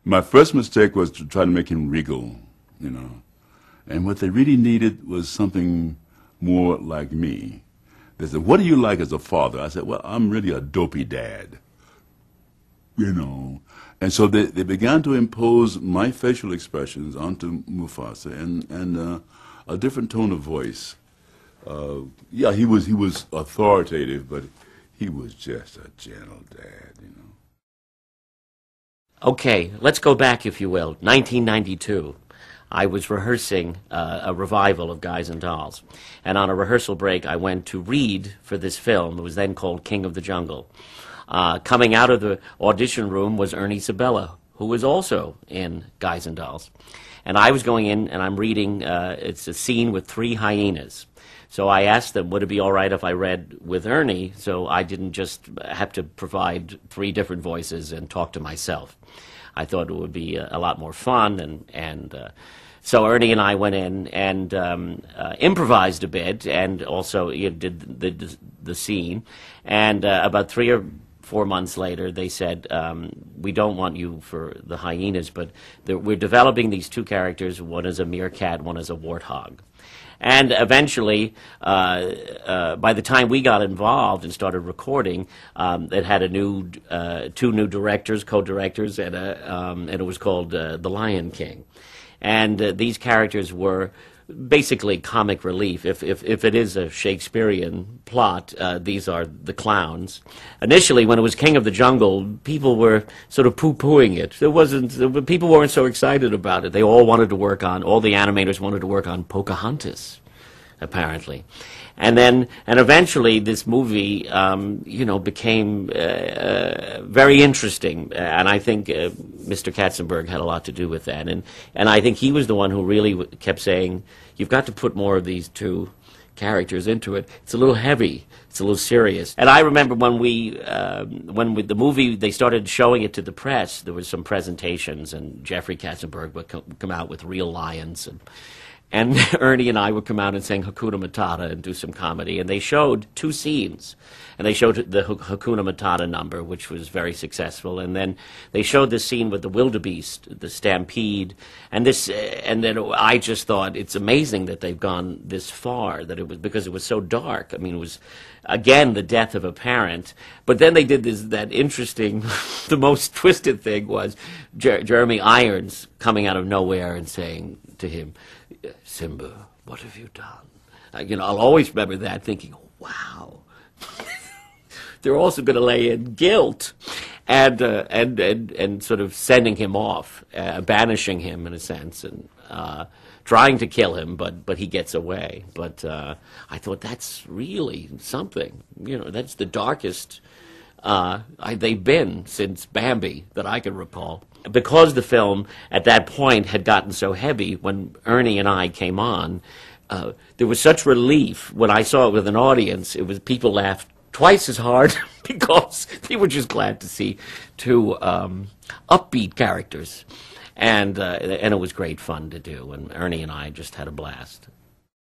My first mistake was to try to make him regal, you know. And what they really needed was something more like me. They said, "What do you like as a father?" I said, "Well, I'm really a dopey dad, you know." And so they began to impose my facial expressions onto Mufasa and a different tone of voice. Yeah, he was authoritative, but he was just a gentle dad, you know. Okay, let's go back, if you will. 1992. I was rehearsing a revival of Guys and Dolls. And on a rehearsal break, I went to read for this film. It was then called King of the Jungle. Coming out of the audition room was Ernie Sabella, who was also in Guys and Dolls. And I was going in, and I'm reading, it's a scene with 3 hyenas. So I asked them, would it be all right if I read with Ernie, so I didn't just have to provide 3 different voices and talk to myself. I thought it would be a lot more fun, and so Ernie and I went in and improvised a bit, and also did the scene. And about 3 or 4 months later, they said, "We don't want you for the hyenas, but we're developing these 2 characters. One is a meerkat, one is a warthog." And eventually, by the time we got involved and started recording, it had a new 2 new directors, co-directors, and it was called The Lion King. And these characters were basically comic relief. If it is a Shakespearean plot, these are the clowns. Initially, when it was King of the Jungle, people were sort of poo-pooing it. People weren't so excited about it. They all wanted to work on, all the animators wanted to work on Pocahontas, apparently. And eventually this movie, became very interesting. And I think Mr. Katzenberg had a lot to do with that. And I think he was the one who really kept saying, you've got to put more of these 2 characters into it. It's a little heavy. It's a little serious. And I remember when the movie, they started showing it to the press, there was some presentations, and Jeffrey Katzenberg would come out with real lions, and Ernie and I would come out and sing Hakuna Matata and do some comedy. And they showed 2 scenes. And they showed the Hakuna Matata number, which was very successful. And then they showed this scene with the wildebeest, the stampede. And then I just thought it's amazing that they've gone this far, because it was so dark. I mean, it was, again, the death of a parent. But then they did that interesting, the most twisted thing was Jeremy Irons coming out of nowhere and saying to him, "Simba, what have you done?" I'll always remember that, thinking, wow. They're also going to lay in guilt and sort of sending him off, banishing him in a sense, and trying to kill him, but he gets away. But I thought that's really something. That's the darkest they've been since Bambi that I can recall. Because the film at that point had gotten so heavy, when Ernie and I came on, there was such relief when I saw it with an audience. It was, people laughed twice as hard because they were just glad to see 2 upbeat characters, and it was great fun to do. And Ernie and I just had a blast.